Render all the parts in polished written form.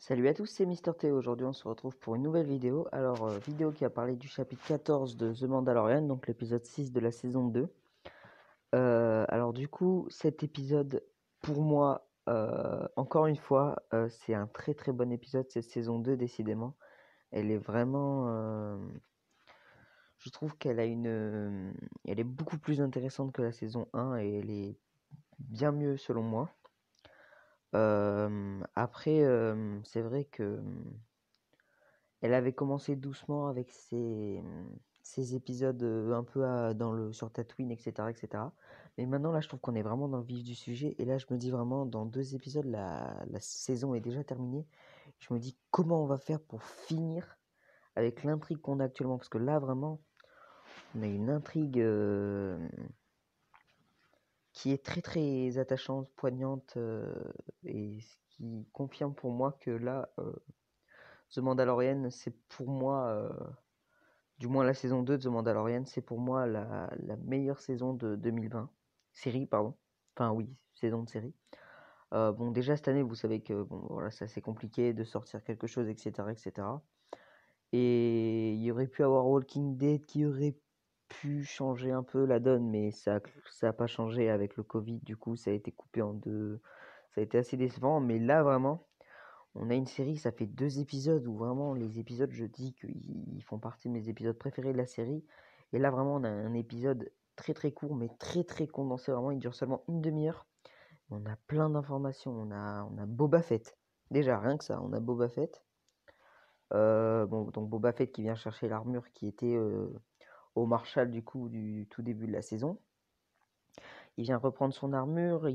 Salut à tous, c'est Mister T. Aujourd'hui, on se retrouve pour une nouvelle vidéo. Vidéo qui a parlé du chapitre 14 de The Mandalorian, donc l'épisode 6 de la saison 2. Cet épisode, pour moi, encore une fois, c'est un très très bon épisode, cette saison 2, décidément. Elle est vraiment. Je trouve qu'elle a elle est beaucoup plus intéressante que la saison 1 et elle est bien mieux selon moi. C'est vrai que. Elle avait commencé doucement avec ses épisodes un peu sur Tatooine, etc., etc. Mais maintenant, là, je trouve qu'on est vraiment dans le vif du sujet. Et là, je me dis vraiment, dans 2 épisodes, la saison est déjà terminée. Je me dis comment on va faire pour finir avec l'intrigue qu'on a actuellement. Parce que là, vraiment, on a une intrigue qui est très, très attachante, poignante. Et ce qui confirme pour moi que là, The Mandalorian, c'est pour moi... du moins la saison 2 de The Mandalorian, c'est pour moi la meilleure saison de 2020. Série, pardon. Enfin oui, saison de série. Bon, déjà cette année, vous savez que bon, voilà, c'est assez compliqué de sortir quelque chose, etc., etc. Et il y aurait pu avoir Walking Dead qui aurait pu changer un peu la donne, mais ça a pas changé avec le Covid. Du coup, ça a été coupé en deux. Ça a été assez décevant, mais là vraiment, on a une série, ça fait 2 épisodes où vraiment les épisodes, je dis qu'ils font partie de mes épisodes préférés de la série. Et là, vraiment, on a un épisode très très court, mais très très condensé. Vraiment, il dure seulement une demi-heure. On a plein d'informations. On a Boba Fett. Déjà, rien que ça, on a Boba Fett. Donc Boba Fett qui vient chercher l'armure qui était au Marshall du coup du tout début de la saison. Il vient reprendre son armure.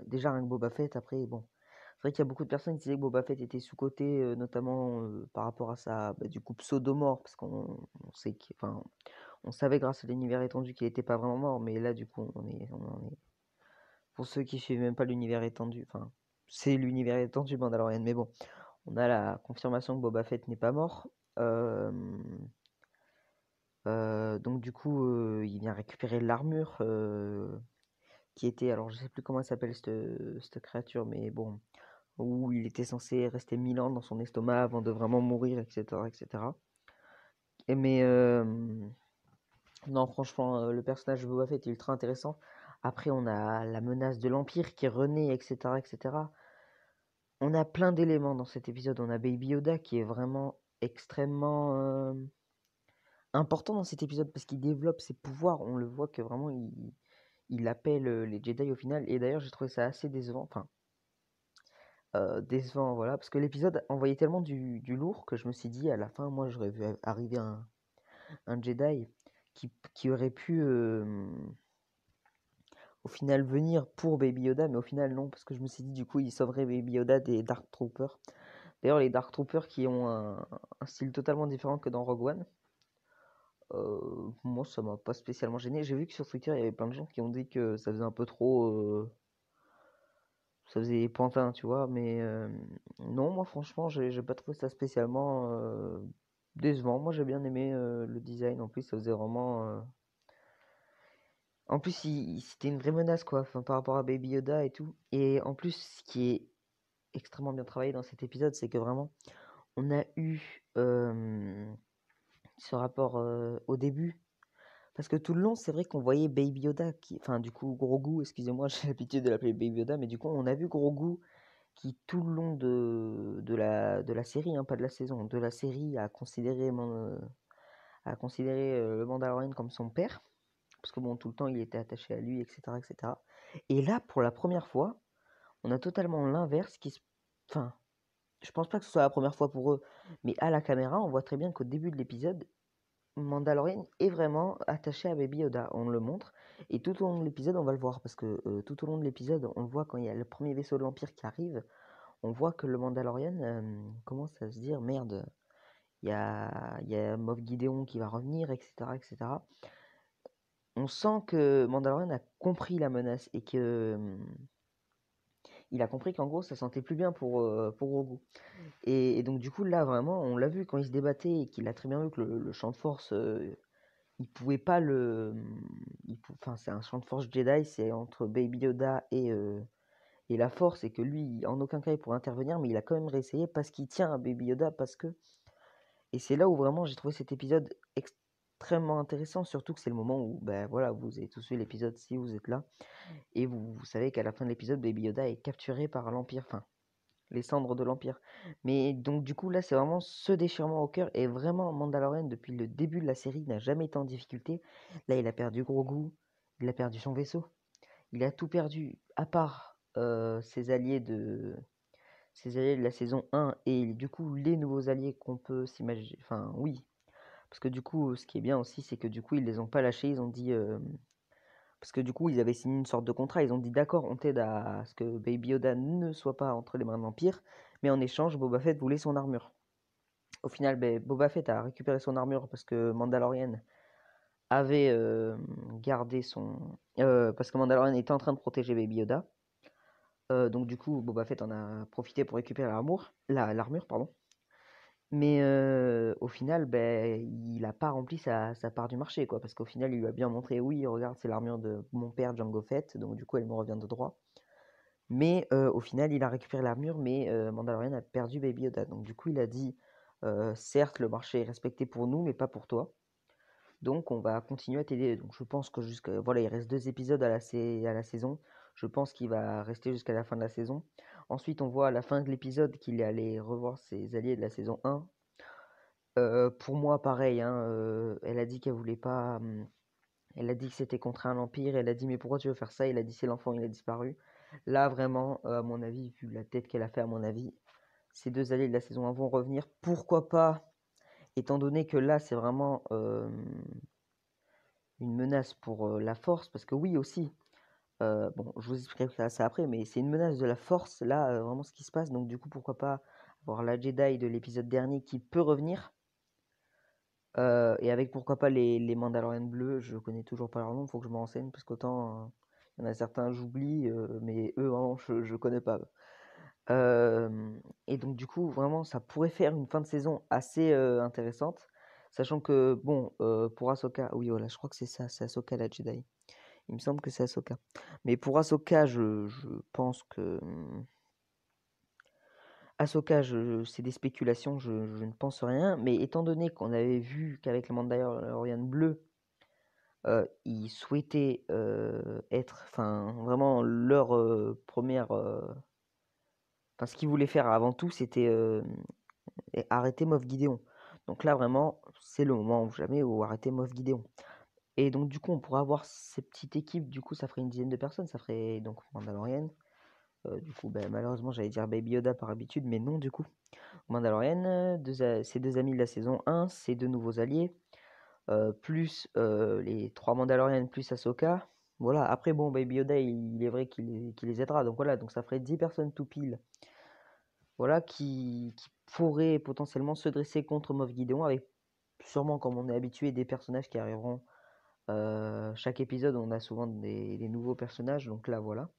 Déjà, rien que Boba Fett, après, bon. C'est vrai qu'il y a beaucoup de personnes qui disaient que Boba Fett était sous-coté, notamment par rapport à du coup, pseudo-mort, parce on savait grâce à l'univers étendu qu'il n'était pas vraiment mort, mais là, du coup, pour ceux qui suivent même pas l'univers étendu, enfin, c'est l'univers étendu Mandalorian, mais bon, on a la confirmation que Boba Fett n'est pas mort. Euh, il vient récupérer l'armure qui était, alors je sais plus comment elle s'appelle cette créature, mais bon, où il était censé rester 1000 ans dans son estomac avant de vraiment mourir, etc., etc. Et mais non, franchement, le personnage de Boba Fett est ultra intéressant. Après, on a la menace de l'Empire qui renaît, etc., etc. On a plein d'éléments dans cet épisode. On a Baby Yoda qui est vraiment extrêmement important dans cet épisode parce qu'il développe ses pouvoirs. On le voit que vraiment il appelle les Jedi au final. Et d'ailleurs, j'ai trouvé ça assez décevant. Enfin, décevant, voilà, parce que l'épisode envoyait tellement du lourd que je me suis dit à la fin, moi j'aurais vu arriver un Jedi qui aurait pu au final venir pour Baby Yoda, mais au final non, parce que je me suis dit du coup il sauverait Baby Yoda des Dark Troopers. D'ailleurs, les Dark Troopers qui ont un style totalement différent que dans Rogue One. Moi ça m'a pas spécialement gêné. J'ai vu que sur Twitter il y avait plein de gens qui ont dit que ça faisait un peu trop. Ça faisait pantin, tu vois, mais non, moi franchement, j'ai pas trouvé ça spécialement décevant. Moi, j'ai bien aimé le design. En plus, ça faisait vraiment. En plus, c'était une vraie menace, quoi, enfin, par rapport à Baby Yoda et tout. Et en plus, ce qui est extrêmement bien travaillé dans cet épisode, c'est que vraiment, on a eu ce rapport au début. Parce que tout le long, c'est vrai qu'on voyait Baby Yoda, enfin, du coup, Grogu, excusez-moi, j'ai l'habitude de l'appeler Baby Yoda, mais du coup, on a vu Grogu qui tout le long de la série, hein, pas de la saison, de la série, a considéré le Mandalorian comme son père, parce que bon, tout le temps il était attaché à lui, etc., etc. Et là, pour la première fois, on a totalement l'inverse enfin, je pense pas que ce soit la première fois pour eux, mais à la caméra, on voit très bien qu'au début de l'épisode, Mandalorian est vraiment attaché à Baby Yoda, on le montre, et tout au long de l'épisode, on va le voir, parce que tout au long de l'épisode, on le voit quand il y a le premier vaisseau de l'Empire qui arrive, on voit que le Mandalorian commence à se dire merde, il y a Moff Gideon qui va revenir, etc., etc. On sent que Mandalorian a compris la menace et que il a compris qu'en gros ça sentait plus bien pour Grogu. Et donc du coup là vraiment on l'a vu quand il se débattait et qu'il a très bien vu que le champ de force il pouvait pas enfin c'est un champ de force Jedi, c'est entre Baby Yoda Et la force, c'est que lui, en aucun cas, il pourrait intervenir, mais il a quand même réessayé parce qu'il tient à Baby Yoda, parce que... Et c'est là où vraiment j'ai trouvé cet épisode extrêmement intéressant, surtout que c'est le moment où, ben voilà, vous avez tous vu l'épisode si vous êtes là, et vous savez qu'à la fin de l'épisode, Baby Yoda est capturé par l'Empire, enfin, les cendres de l'Empire. Mais donc du coup, là, c'est vraiment ce déchirement au cœur, et vraiment, Mandalorian, depuis le début de la série, n'a jamais été en difficulté. Là, il a perdu Grogu, il a perdu son vaisseau, il a tout perdu, à part ses alliés de la saison 1 et du coup les nouveaux alliés qu'on peut s'imaginer. Enfin oui, parce que du coup ce qui est bien aussi c'est que du coup ils les ont pas lâchés, ils ont dit parce que du coup ils avaient signé une sorte de contrat, ils ont dit d'accord on t'aide à ce que Baby Yoda ne soit pas entre les mains de l'Empire, mais en échange Boba Fett voulait son armure. Au final Boba Fett a récupéré son armure parce que Mandalorian avait gardé son... parce que Mandalorian était en train de protéger Baby Yoda. Donc du coup, Boba Fett en a profité pour récupérer l'armure, pardon. Mais au final, il n'a pas rempli sa part du marché, quoi. Parce qu'au final, il lui a bien montré, oui, regarde, c'est l'armure de mon père Jango Fett, donc du coup, elle me revient de droit. Mais au final, il a récupéré l'armure, mais Mandalorian a perdu Baby Yoda. Donc du coup, il a dit, certes, le marché est respecté pour nous, mais pas pour toi. Donc on va continuer à t'aider. Donc je pense que voilà, il reste 2 épisodes à la saison. Je pense qu'il va rester jusqu'à la fin de la saison. Ensuite, on voit à la fin de l'épisode qu'il est allé revoir ses alliés de la saison 1. Pour moi, pareil, hein, elle a dit qu'elle voulait pas. Elle a dit que c'était contre un empire. Elle a dit mais pourquoi tu veux faire ça? Il a dit c'est l'enfant, il a disparu. Là, vraiment, à mon avis, vu la tête qu'elle a fait, à mon avis, ces 2 alliés de la saison 1 vont revenir. Pourquoi pas? Étant donné que là, c'est vraiment une menace pour la force, parce que oui aussi, bon, je vous expliquerai ça après, mais c'est une menace de la force, là, vraiment ce qui se passe, donc du coup, pourquoi pas avoir la Jedi de l'épisode dernier qui peut revenir, et avec pourquoi pas les Mandalorians bleus, je connais toujours pas leur nom, faut que je me renseigne, parce qu'autant, il y en a certains, j'oublie, mais eux, vraiment, je connais pas. Et donc du coup, vraiment, ça pourrait faire une fin de saison assez intéressante, sachant que, bon, pour Ahsoka, oui, voilà, je crois que c'est ça, c'est Ahsoka la Jedi. Il me semble que c'est Ahsoka. Mais pour Ahsoka, je pense que Ahsoka, c'est des spéculations, je ne pense rien. Mais étant donné qu'on avait vu qu'avec le Mandalorian bleu, ils souhaitaient être, enfin, vraiment leur première, enfin, ce qu'ils voulaient faire avant tout, c'était arrêter Moff Gideon. Donc là, vraiment, c'est le moment ou jamais où arrêter Moff Gideon. Et donc, du coup, on pourra avoir ces petites équipes. Du coup, ça ferait une dizaine de personnes. Ça ferait donc Mandalorian. Du coup, malheureusement, j'allais dire Baby Yoda par habitude, mais non, du coup. Mandalorian, ses 2 amis de la saison 1, ses 2 nouveaux alliés, plus les 3 Mandalorians, plus Ahsoka. Voilà, après, bon, Baby Yoda, il est vrai qu'il les aidera. Donc voilà, donc ça ferait 10 personnes tout pile. Voilà, qui pourraient potentiellement se dresser contre Moff Gideon, avec sûrement, comme on est habitué, des personnages qui arriveront. Chaque épisode, on a souvent des nouveaux personnages, donc là, voilà.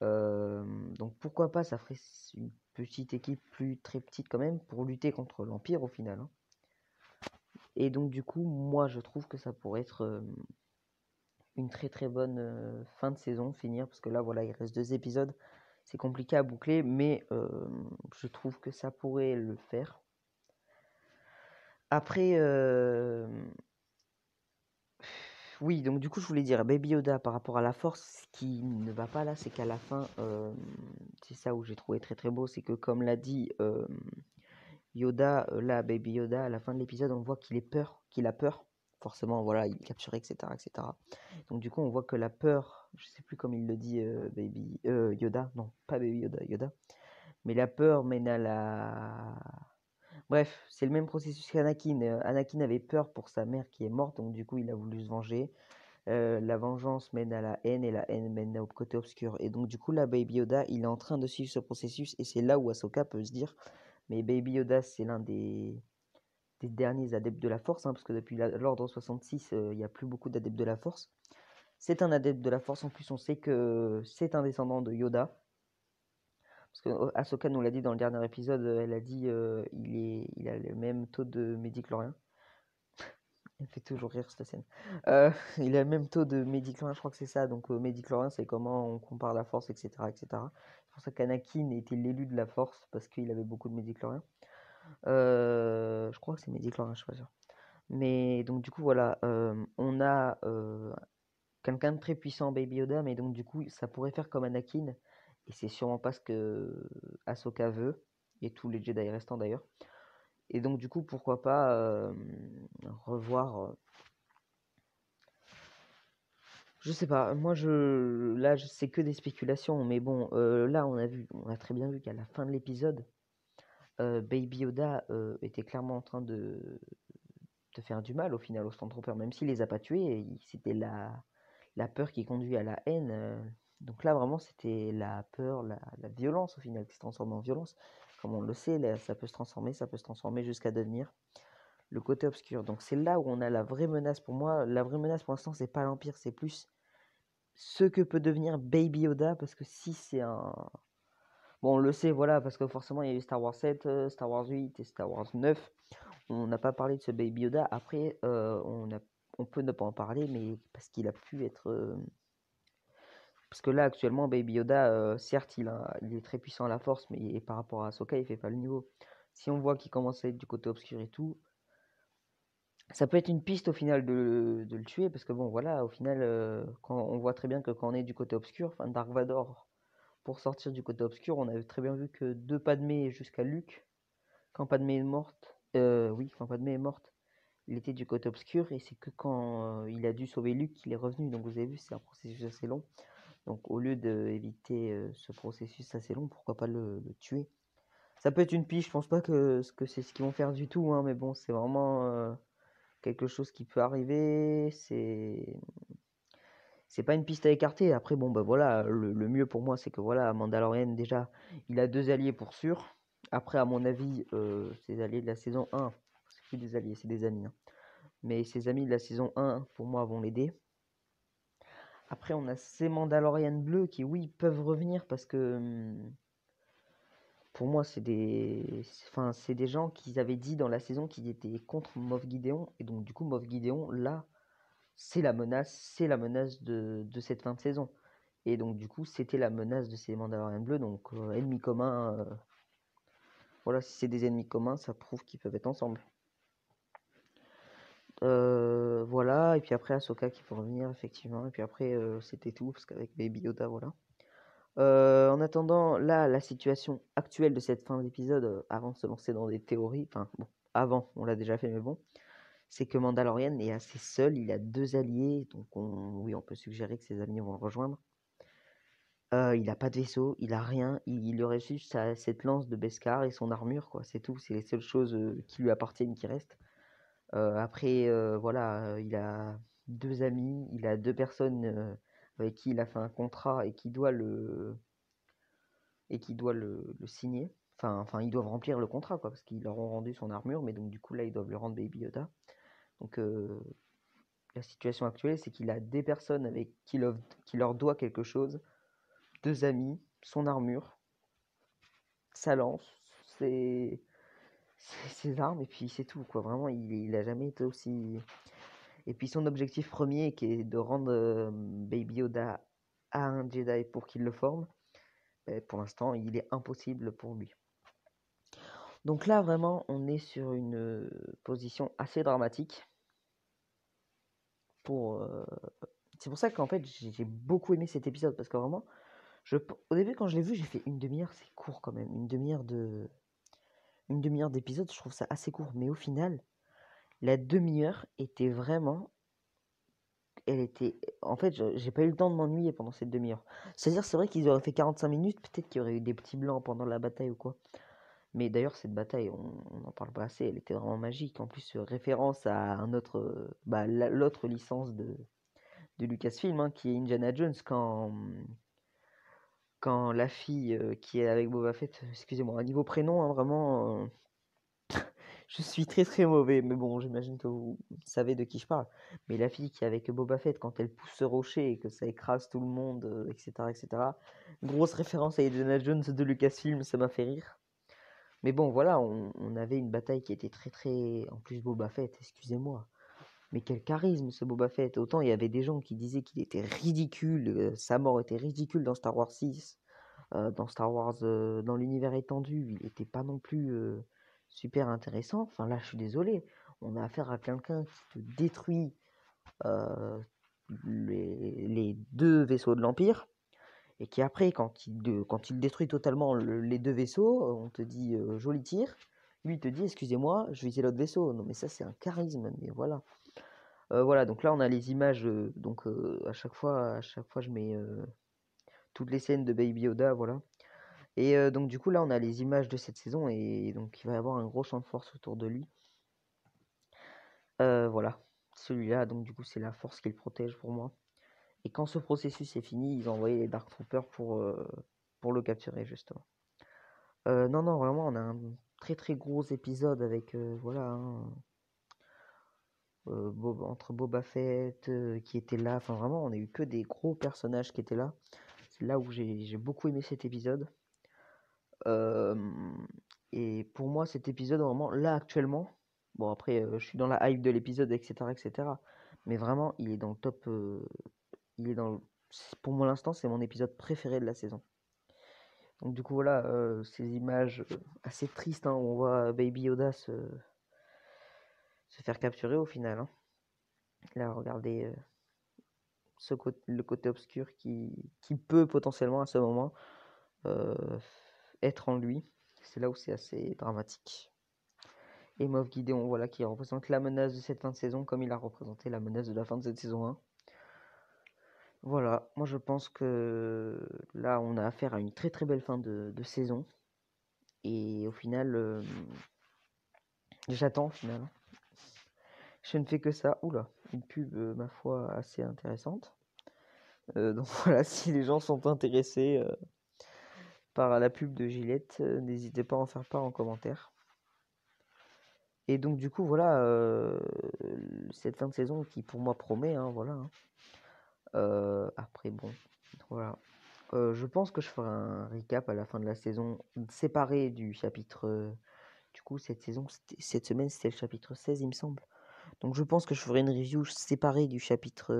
Donc pourquoi pas, ça ferait une petite équipe très petite quand même pour lutter contre l'Empire au final, hein. Et donc du coup, moi je trouve que ça pourrait être une très bonne fin de saison, finir, parce que là voilà, il reste 2 épisodes, c'est compliqué à boucler, mais je trouve que ça pourrait le faire. Après, oui, donc du coup, je voulais dire Baby Yoda par rapport à la force, ce qui ne va pas là, c'est qu'à la fin, c'est ça où j'ai trouvé très beau, c'est que comme l'a dit Yoda, là, Baby Yoda, à la fin de l'épisode, on voit qu'il a peur. Forcément, voilà, il est capturé, etc., etc. Donc du coup, on voit que la peur, je sais plus comme il le dit, Yoda, non, pas Baby Yoda, Yoda, mais la peur mène à la... Bref, c'est le même processus qu'Anakin. Anakin avait peur pour sa mère qui est morte, donc du coup, il a voulu se venger. La vengeance mène à la haine et la haine mène au côté obscur. Et donc du coup, là, Baby Yoda, il est en train de suivre ce processus et c'est là où Ahsoka peut se dire, mais Baby Yoda, c'est l'un des derniers adeptes de la Force, hein, parce que depuis l'Ordre 66, il n'y a plus beaucoup d'adeptes de la Force. C'est un adepte de la Force, en plus on sait que c'est un descendant de Yoda. Parce que Ahsoka nous l'a dit dans le dernier épisode, elle a dit il a le même taux de médiclorien. Elle me fait toujours rire cette scène. Il a le même taux de médiclorien, je crois que c'est ça. Donc médiclorien, c'est comment on compare la force, etc., etc. C'est pour ça qu'Anakin était l'élu de la force parce qu'il avait beaucoup de médiclorien. Je crois que c'est médiclorien, je suis pas sûr. Mais donc du coup voilà, on a quelqu'un de très puissant, Baby Yoda, mais donc du coup ça pourrait faire comme Anakin, et c'est sûrement pas ce que Ahsoka veut, et tous les Jedi restants d'ailleurs. Et donc du coup pourquoi pas revoir. Je sais pas, moi là c'est que des spéculations, mais bon, là on a très bien vu qu'à la fin de l'épisode, Baby Yoda était clairement en train de faire du mal au final aux Stormtroopers, même s'il les a pas tués, c'était la peur qui conduit à la haine. Donc là vraiment c'était la peur, la violence au final qui se transforme en violence. Comme on le sait, là, ça peut se transformer jusqu'à devenir le côté obscur. Donc c'est là où on a la vraie menace pour moi. La vraie menace pour l'instant c'est pas l'Empire, c'est plus ce que peut devenir Baby Yoda, parce que si c'est un... Bon, on le sait, voilà, parce que forcément, il y a eu Star Wars 7, Star Wars 8 et Star Wars 9. On n'a pas parlé de ce Baby Yoda. Après, on peut ne pas en parler, mais parce qu'il a pu être... Parce que là, actuellement, Baby Yoda, certes, il est très puissant à la force, mais par rapport à Ahsoka, il fait pas le niveau. Si on voit qu'il commence à être du côté obscur et tout, ça peut être une piste au final de le tuer, parce que bon, voilà, au final, quand on voit très bien que quand on est du côté obscur, enfin, Dark Vador, pour sortir du côté obscur, on avait très bien vu que de Padmé jusqu'à Luke, quand Padmé est morte, oui, quand Padmé est morte, il était du côté obscur, et c'est que quand il a dû sauver Luke qu'il est revenu. Donc vous avez vu, c'est un processus assez long. Donc au lieu d'éviter ce processus assez long, pourquoi pas le tuer? Ça peut être une piste, je pense pas que c'est ce qu'ils vont faire du tout, hein, mais bon, c'est vraiment quelque chose qui peut arriver. C'est pas une piste à écarter. Après, bon, bah voilà, le mieux pour moi, c'est que voilà, Mandalorian, déjà, il a 2 alliés pour sûr. Après, à mon avis, ses alliés de la saison 1, c'est plus des alliés, c'est des amis, hein. Mais ses amis de la saison 1, pour moi, vont l'aider. Après, on a ces Mandalorians bleus qui, oui, peuvent revenir parce que pour moi, enfin, c'est des gens qui avaient dit dans la saison qu'ils étaient contre Moff Gideon. Et donc, du coup, Moff Gideon, là, c'est la menace de cette fin de saison. Et donc, du coup, c'était la menace de ces Mandalorians bleus. Donc, ennemis communs. Voilà, si c'est des ennemis communs, ça prouve qu'ils peuvent être ensemble. Voilà, et puis après, Ahsoka qui peut revenir, effectivement. Et puis après, c'était tout, parce qu'avec Baby Yoda, voilà. En attendant, là, la situation actuelle de cette fin d'épisode, avant de se lancer dans des théories, enfin, bon, avant, on l'a déjà fait, mais bon, c'est que Mandalorian est assez seul, il a 2 alliés, donc oui, on peut suggérer que ses amis vont le rejoindre. Il a pas de vaisseau, il a rien, il aurait juste cette lance de Beskar et son armure, quoi, c'est tout, c'est les seules choses qui lui appartiennent qui restent. Après, voilà, il a 2 amis, il a 2 personnes avec qui il a fait un contrat et qui doit le signer. Enfin, ils doivent remplir le contrat, quoi, parce qu'ils leur ont rendu son armure, mais donc du coup là, ils doivent le rendre Baby Yoda. Donc la situation actuelle, c'est qu'il a des personnes avec qui leur doit quelque chose, 2 amis, son armure, sa lance, ses, ses armes, et puis c'est tout, quoi. Vraiment, il a jamais été aussi... Et puis son objectif premier, qui est de rendre Baby Yoda à un Jedi pour qu'il le forme, pour l'instant, il est impossible pour lui. Donc là, vraiment, on est sur une position assez dramatique. C'est pour ça qu'en fait, j'ai beaucoup aimé cet épisode, parce que vraiment, au début, quand je l'ai vu, j'ai fait une demi-heure, c'est court quand même. Une demi-heure d'épisode, je trouve ça assez court. Mais au final, la demi-heure était vraiment... En fait, j'ai pas eu le temps de m'ennuyer pendant cette demi-heure. C'est-à-dire, c'est vrai qu'ils auraient fait 45 minutes, peut-être qu'il y aurait eu des petits blancs pendant la bataille ou quoi. Mais d'ailleurs, cette bataille, on n'en parle pas assez, elle était vraiment magique. En plus, référence à un autre, l'autre licence de Lucasfilm, hein, qui est Indiana Jones, quand la fille qui est avec Boba Fett, excusez-moi, un niveau prénom, hein, vraiment, je suis très très mauvais, mais bon, j'imagine que vous savez de qui je parle. Mais la fille qui est avec Boba Fett, quand elle pousse ce rocher et que ça écrase tout le monde, etc., etc. Grosse référence à Indiana Jones de Lucasfilm, ça m'a fait rire. Mais bon, voilà, on avait une bataille qui était très très... En plus, Boba Fett, excusez-moi. mais quel charisme ce Boba Fett. Autant il y avait des gens qui disaient qu'il était ridicule, sa mort était ridicule dans Star Wars 6, dans Star Wars, dans l'univers étendu, il n'était pas non plus super intéressant. Enfin là, je suis désolé, on a affaire à quelqu'un qui te détruit les deux vaisseaux de l'Empire, et qui après, quand il détruit totalement les deux vaisseaux, on te dit joli tir. Lui, il te dit, excusez-moi, je visais l'autre vaisseau. Non, mais ça, c'est un charisme, mais voilà. Voilà, donc là, on a les images. Donc, à chaque fois, je mets toutes les scènes de Baby Yoda, voilà. Et donc, du coup, là, on a les images de cette saison, et donc, il va y avoir un gros champ de force autour de lui. Voilà, celui-là, donc, du coup, c'est la force qui le protège pour moi. Et quand ce processus est fini, ils ont envoyé les Dark Troopers pour le capturer, justement. Non, non, vraiment, on a un très très gros épisode avec, voilà, hein, entre Boba Fett qui était là. Enfin, vraiment, on a eu que des gros personnages qui étaient là. C'est là où j'ai beaucoup aimé cet épisode. Et pour moi, cet épisode, vraiment, là, actuellement, bon, après, je suis dans la hype de l'épisode, etc., etc., mais vraiment, il est dans le top. Il est dans le- Pour moi, l'instant, c'est mon épisode préféré de la saison. Donc, du coup, voilà, ces images assez tristes, hein, où on voit Baby Yoda se faire capturer au final, hein. Là, regardez le côté obscur qui peut potentiellement à ce moment euh, être en lui. C'est là où c'est assez dramatique. Et Moff Gideon, voilà, qui représente la menace de cette fin de saison, comme il a représenté la menace de la fin de cette saison 1. Voilà, moi je pense que là on a affaire à une très très belle fin de saison. Et au final, j'attends au final. Je ne fais que ça. Oula, une pub, ma foi, assez intéressante. Donc voilà, si les gens sont intéressés par la pub de Gillette, n'hésitez pas à en faire part en commentaire. Et donc du coup, voilà, cette fin de saison qui pour moi promet, hein, voilà, hein. Après, bon, voilà. Je pense que je ferai un recap à la fin de la saison, séparé du chapitre. Du coup, cette semaine, c'était le chapitre 16, il me semble. Donc je pense que je ferai une review séparée du chapitre.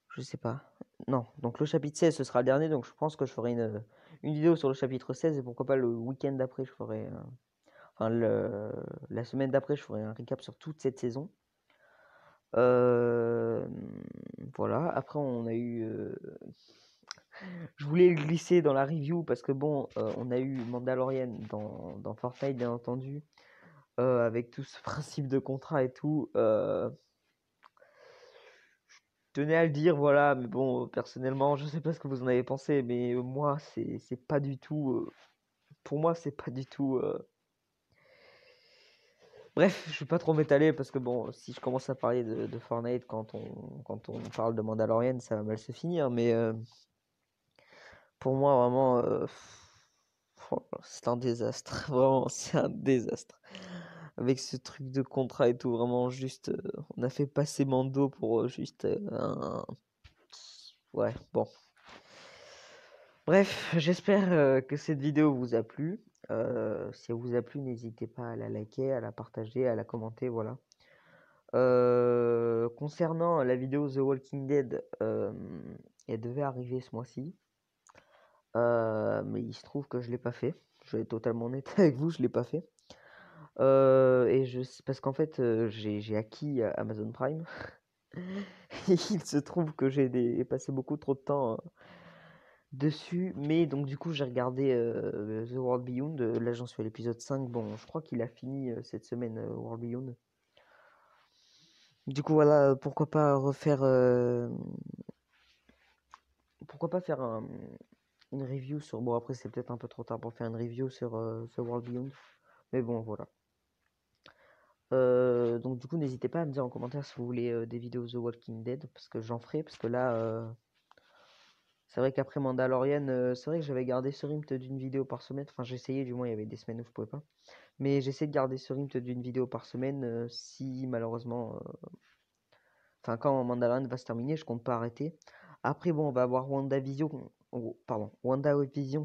Je sais pas. Non, donc le chapitre 16, ce sera le dernier, donc je pense que je ferai une vidéo sur le chapitre 16, et pourquoi pas le week-end d'après, je ferai. Enfin, la semaine d'après, je ferai un recap sur toute cette saison. Voilà, après, on a eu. Je voulais le glisser dans la review parce que, bon, on a eu Mandalorian dans Fortnite, bien entendu, avec tout ce principe de contrat et tout. Tenais à le dire, voilà, mais bon, personnellement, je sais pas ce que vous en avez pensé, mais moi, c'est pas du tout. Pour moi, c'est pas du tout. Bref, je vais pas trop m'étaler parce que bon, si je commence à parler de Fortnite quand on parle de Mandalorian, ça va mal se finir. Mais pour moi, vraiment, c'est un désastre. Vraiment, c'est un désastre. Avec ce truc de contrat et tout, vraiment, juste, on a fait passer Mando pour juste un. Ouais, bon. Bref, j'espère que cette vidéo vous a plu. Si elle vous a plu, n'hésitez pas à la liker, à la partager, à la commenter, voilà. Concernant la vidéo The Walking Dead, elle devait arriver ce mois-ci. Mais il se trouve que je l'ai pas fait. Je vais être totalement honnête avec vous, je l'ai pas fait. Parce qu'en fait, j'ai acquis Amazon Prime. Et il se trouve que j'ai passé beaucoup trop de temps dessus. Mais donc du coup, j'ai regardé The World Beyond. Là, j'en suis à l'épisode 5. Bon, je crois qu'il a fini cette semaine, World Beyond. Du coup, voilà, pourquoi pas faire une review sur. Bon, après, c'est peut-être un peu trop tard pour faire une review sur The World Beyond. Mais bon, voilà. Donc, du coup, n'hésitez pas à me dire en commentaire si vous voulez des vidéos The Walking Dead, parce que j'en ferai. Parce que là, c'est vrai qu'après Mandalorian, c'est vrai que j'avais gardé ce rythme d'une vidéo par semaine. Enfin, j'essayais, du moins, il y avait des semaines où je pouvais pas. Mais j'essaie de garder ce rythme d'une vidéo par semaine. Si malheureusement. Enfin, quand Mandalorian va se terminer, je compte pas arrêter. Après, bon, on va avoir WandaVision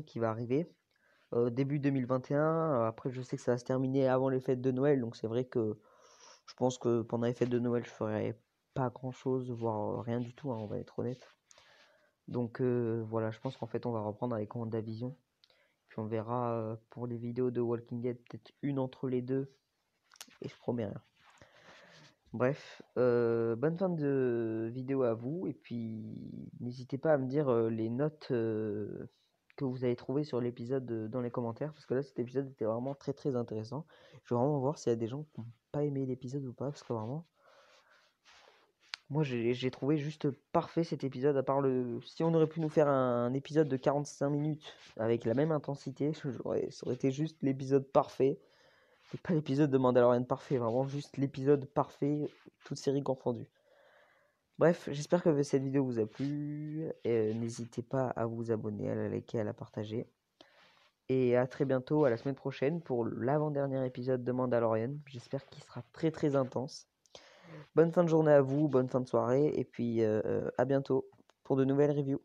qui va arriver début 2021. Après, je sais que ça va se terminer avant les fêtes de Noël, donc c'est vrai que Je pense que pendant les fêtes de Noël, je ferai pas grand-chose, voire rien du tout, hein, on va être honnête. Donc voilà, je pense qu'en fait, on va reprendre avec WandaVision. Puis on verra pour les vidéos de Walking Dead, peut-être une entre les deux. Et je promets rien. Bref, bonne fin de vidéo à vous. Et puis, n'hésitez pas à me dire les notes que vous avez trouvées sur l'épisode dans les commentaires. Parce que là, cet épisode était vraiment très très intéressant. Je veux vraiment voir s'il y a des gens qui n'ont pas aimé l'épisode ou pas. Parce que vraiment, moi j'ai trouvé juste parfait cet épisode. À part le. Si on aurait pu nous faire un épisode de 45 minutes avec la même intensité, ça aurait été juste l'épisode parfait. Et pas l'épisode de Mandalorian parfait, vraiment juste l'épisode parfait, toute série confondue. Bref, j'espère que cette vidéo vous a plu. N'hésitez pas à vous abonner, à la liker, à la partager. Et à très bientôt, à la semaine prochaine pour l'avant-dernier épisode de Mandalorian. J'espère qu'il sera très très intense. Bonne fin de journée à vous, bonne fin de soirée, et puis à bientôt pour de nouvelles reviews.